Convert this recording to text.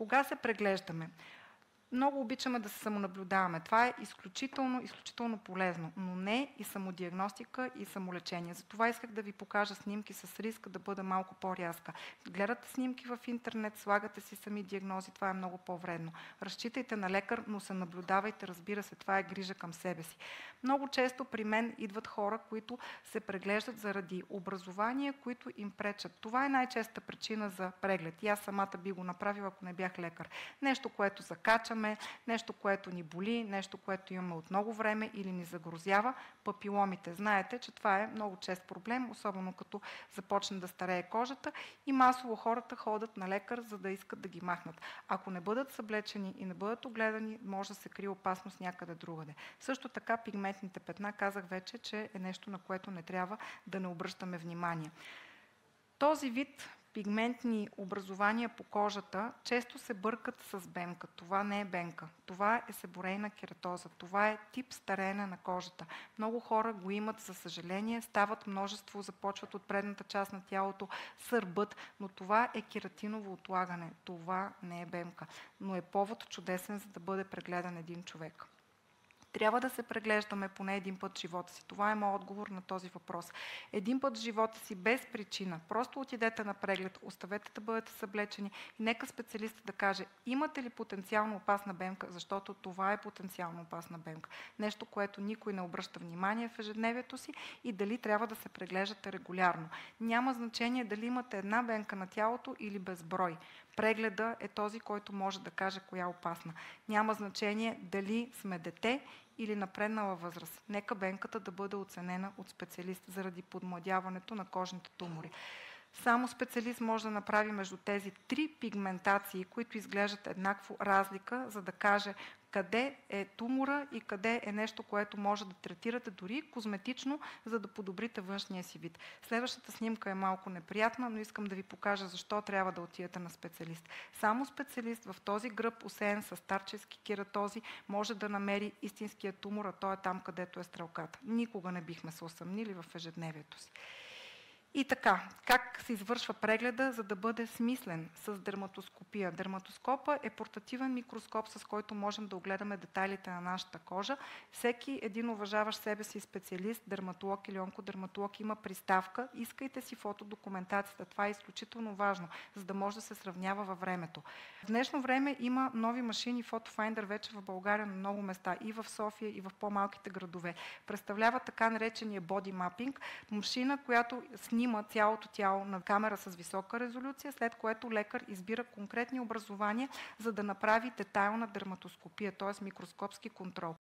Кога се преглеждаме? Много обичаме да се самонаблюдаваме. Това е изключително полезно, но не и самодиагностика и самолечение. Затова исках да ви покажа снимки с риск да бъда малко по-рязка. Гледате снимки в интернет, слагате си сами диагнози, това е много по-вредно. Разчитайте на лекар, но се наблюдавайте, разбира се, това е грижа към себе си. Много често при мен идват хора, които се преглеждат заради образования, които им пречат. Това е най-честа причина за преглед. И аз самата би го направила, ако не бях лекар. Нещо, което закачам, нещо, което ни боли, нещо, което имаме от много време или ни загрозява, папиломите. Знаете, че това е много чест проблем, особено като започне да старее кожата и масово хората ходят на лекар, за да искат да ги махнат. Ако не бъдат съблечени и не бъдат огледани, може да се крие опасност някъде другаде. Също така пигментните петна, казах вече, че е нещо, на което не трябва да не обръщаме внимание. Този вид пигментни образования по кожата често се бъркат с бемка. Това не е бенка. Това е себорейна кератоза. Това е тип стареене на кожата. Много хора го имат, за съжаление, стават множество, започват от предната част на тялото, сърбът, но това е кератиново отлагане. Това не е бемка, но е повод чудесен, за да бъде прегледан един човек. Трябва да се преглеждаме поне един път в живота си. Това е моят отговор на този въпрос. Един път в живота си, без причина. Просто отидете на преглед, оставете да бъдете съблечени и нека специалистът да каже, имате ли потенциално опасна бемка, защото това е потенциално опасна бемка. Нещо, което никой не обръща внимание в ежедневието си и дали трябва да се преглеждате регулярно. Няма значение дали имате една бемка на тялото или безброй. Прегледа е този, който може да каже коя е опасна. Няма значение дали сме дете или напреднала възраст. Нека бенката да бъде оценена от специалист заради подмладяването на кожните тумори. Само специалист може да направи между тези три пигментации, които изглеждат еднакво разлика, за да каже къде е тумора и къде е нещо, което може да третирате дори козметично, за да подобрите външния си вид. Следващата снимка е малко неприятна, но искам да ви покажа защо трябва да отидете на специалист. Само специалист в този гръб, осеян с старчески кератози, може да намери истинския тумор, а той е там, където е стрелката. Никога не бихме се усъмнили в ежедневието си. И така, как се извършва прегледа, за да бъде смислен с дерматоскопия? Дерматоскопа е портативен микроскоп, с който можем да огледаме детайлите на нашата кожа. Всеки един уважаващ себе си специалист, дерматолог или онкодерматолог има приставка. Искайте си фотодокументацията. Това е изключително важно, за да може да се сравнява във времето. В днешно време има нови машини, фотофайндър вече в България на много места, и в София, и в по-малките градове. Представлява така наречения body mapping, машина, която снима цялото тяло на камера с висока резолюция, след което лекар избира конкретни образования, за да направи детайлна дерматоскопия, т.е. микроскопски контрол.